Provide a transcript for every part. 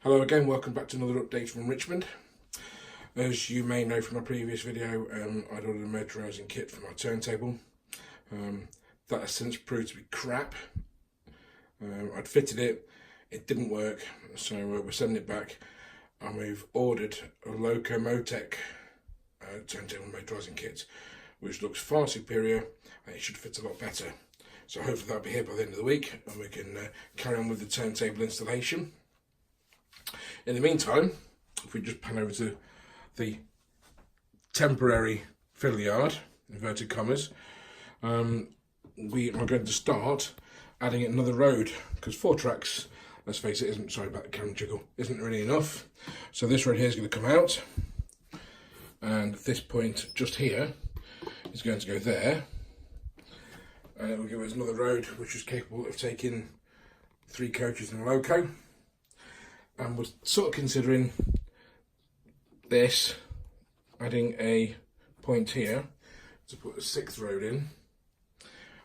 Hello again, welcome back to another update from Richmond. As you may know from my previous video, I'd ordered a motorising kit for my turntable. That has since proved to be crap. I'd fitted it, it didn't work, so we're sending it back, and we've ordered a Locomotec turntable motorising kit, which looks far superior and it should fit a lot better. So hopefully that'll be here by the end of the week and we can carry on with the turntable installation. In the meantime, if we just pan over to the temporary fiddle yard, inverted commas, we are going to start adding another road, because 4 tracks, let's face it, sorry about the camera jiggle, isn't really enough. So this road here is going to come out, and this point just here is going to go there, and it will give us another road which is capable of taking 3 coaches and a loco. And we're sort of considering this, adding a point here to put a 6th road in,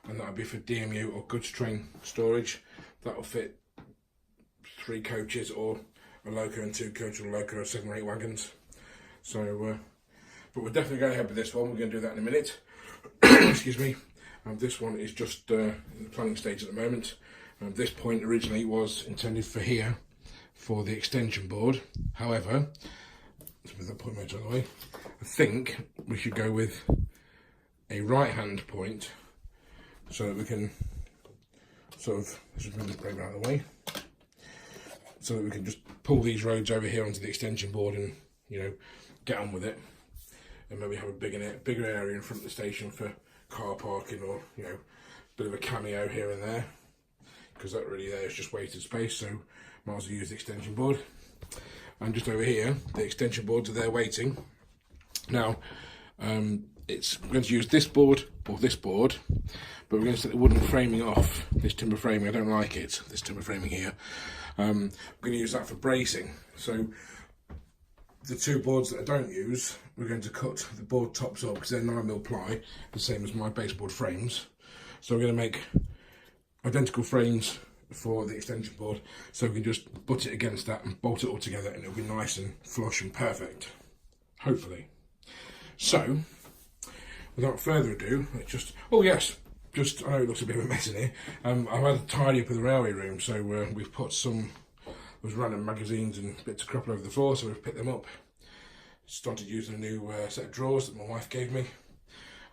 and that'll be for DMU or goods train storage. That'll fit 3 coaches or a loco and 2 coaches or a loco or 7 or 8 wagons. So, but we're definitely going ahead with this one. We're going to do that in a minute. Excuse me. This one is just in the planning stage at the moment. This point originally was intended for here, for the extension board. However, let's move that point out of the way. I think we should go with a right hand point so that we can sort of, let's just move this plate out of the way, so that we can just pull these roads over here onto the extension board and, you know, get on with it, and maybe have a bigger area in front of the station for car parking, or, you know, a bit of a cameo here and there, because that really there is just wasted space. So might as well use the extension board. And just over here, the extension boards are there waiting. Now, it's going to use this board or this board, but we're going to set the wooden framing off, this timber framing. I don't like it, this timber framing here. We're going to use that for bracing. So the 2 boards that I don't use, we're going to cut the board tops up, because they're 9mm ply, the same as my baseboard frames. So we're going to make identical frames for the extension board, so we can just butt it against that and bolt it all together, and it'll be nice and flush and perfect, hopefully. So without further ado, let's just, oh yes, just, I know it looks a bit of a mess in here. I've had to tidy up in the railway room, so we've put some those random magazines and bits of crap all over the floor, so we've picked them up, started using a new set of drawers that my wife gave me,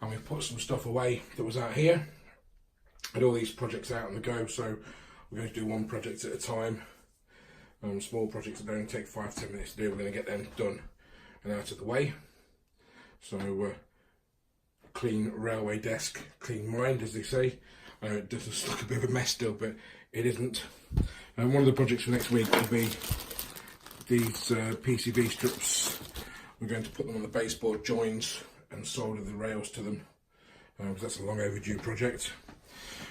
and we've put some stuff away that was out here. Had all these projects out on the go, so we're going to do one project at a time. Small projects that only take 5-10 minutes to do, we're going to get them done and out of the way. So clean railway desk, clean mind, as they say. I know it does look a bit of a mess still, but it isn't. One of the projects for next week will be these PCB strips. We're going to put them on the baseboard joins and solder the rails to them, because that's a long overdue project.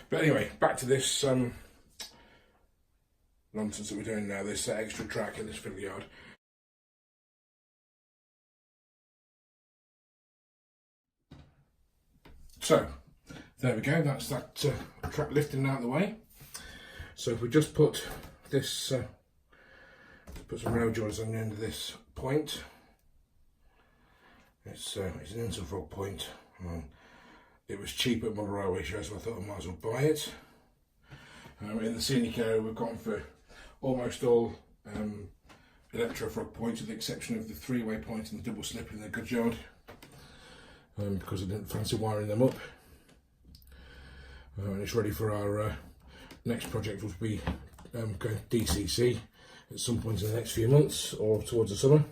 But anyway, back to this nonsense that we're doing now, this extra track in this fiddle yard. So, there we go, that's that track lifting out of the way. So if we just put this, put some rail joints on the end of this point. It's an interval point. It was cheap at my railway show, so I thought I might as well buy it. In the scenic area, we've gone for almost all electro-frog points, with the exception of the 3-way point and the double slip in the goods yard, because I didn't fancy wiring them up. And it's ready for our next project, which will be going to DCC at some point in the next few months or towards the summer.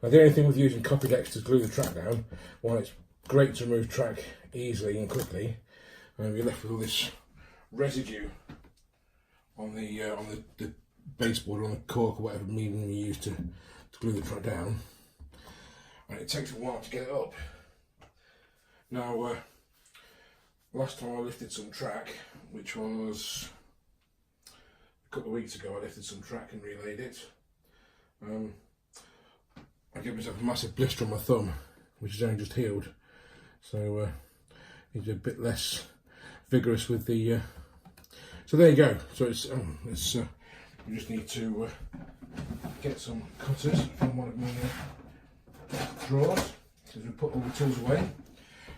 Now, the only thing with using copy decks to glue the track down, while it's great to remove track easily and quickly, and you're left with all this residue on the baseboard, on the cork or whatever medium you use to glue the track down, and it takes a while to get it up. Now, last time I lifted some track, which was a couple of weeks ago, I lifted some track and relayed it. I gave myself a massive blister on my thumb, which is only just healed, so need to be a bit less vigorous with the. So there you go. So it's we just need to get some cutters from one of my drawers, because we put all the tools away,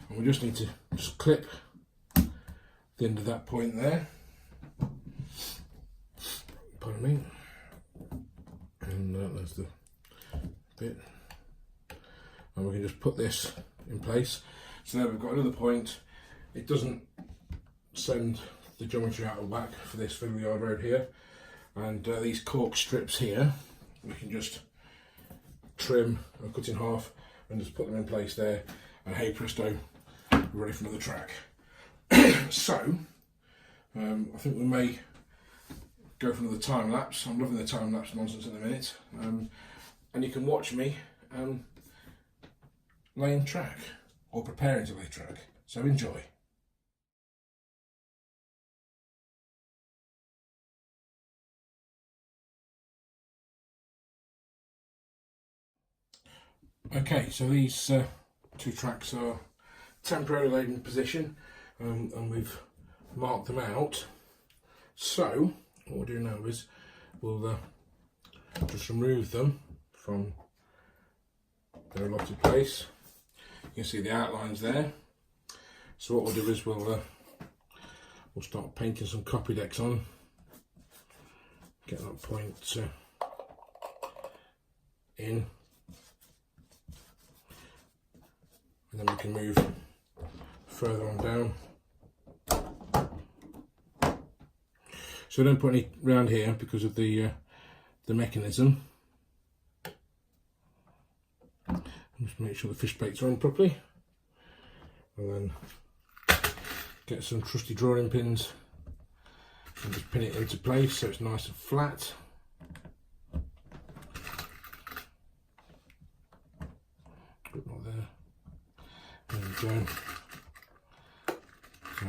and we just need to just clip the end of that point there. Pardon me. And there's the bit, and we can just put this in place. So now we've got another point. It doesn't send the geometry out of whack for this fiddle yard road here, and these cork strips here we can just trim or cut in half and just put them in place there, and hey presto, we're ready for another track. So I think we may go for another time lapse. I'm loving the time lapse nonsense at the minute, and you can watch me laying track or preparing to lay track, so enjoy. Okay, so these two tracks are temporarily laid in position, and we've marked them out. So what we'll do now is we'll just remove them from their allotted place. You can see the outlines there. So what we'll do is we'll start painting some copy decks on. Get that point in, and then we can move further on down. So I don't put any round here because of the mechanism. Just make sure the fish plates are on properly, and then get some trusty drawing pins and just pin it into place so it's nice and flat. A bit more there. There we go. So,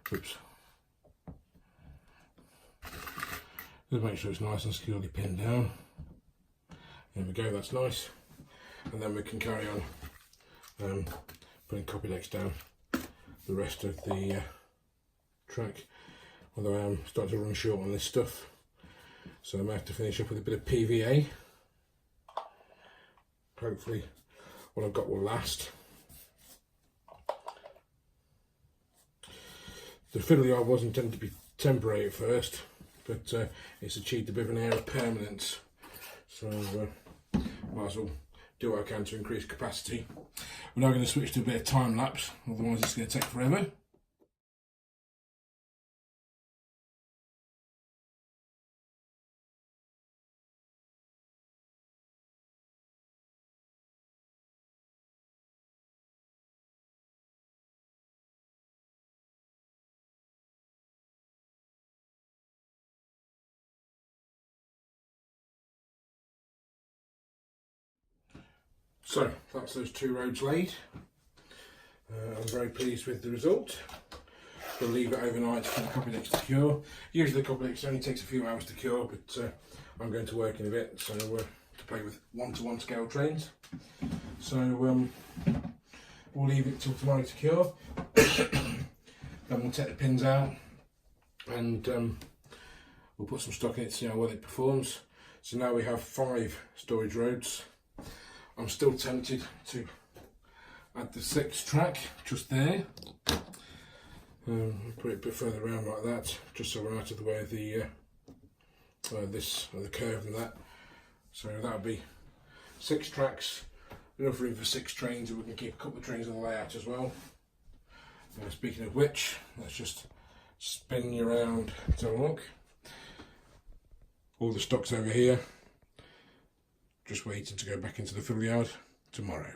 whoops. Just make sure it's nice and securely pinned down. There we go, that's nice. And then we can carry on putting copy decks down the rest of the track. Although I am starting to run short on this stuff, so I may have to finish up with a bit of PVA. Hopefully what I've got will last. The fiddle yard was intended to be temporary at first, but it's achieved a bit of an air of permanence, so might as well do what I can to increase capacity. We're now going to switch to a bit of time lapse, otherwise it's going to take forever. So that's those two roads laid. I'm very pleased with the result. We'll leave it overnight for the copy decks to cure. Usually the copy decks only takes a few hours to cure, but I'm going to work in a bit, so to play with 1-to-1 scale trains. So we'll leave it till tomorrow to cure. Then we'll take the pins out, and we'll put some stock in it to see how well it performs. So now we have 5 storage roads. I'm still tempted to add the 6th track just there. Put it a bit further around like that, just so we're out of the way of the the curve and that. So that'll be 6 tracks, enough room for 6 trains, and we can keep a couple of trains on the layout as well. Speaking of which, let's just spin you around to have a look. All the stock's over here, just waiting to go back into the fiddle yard tomorrow.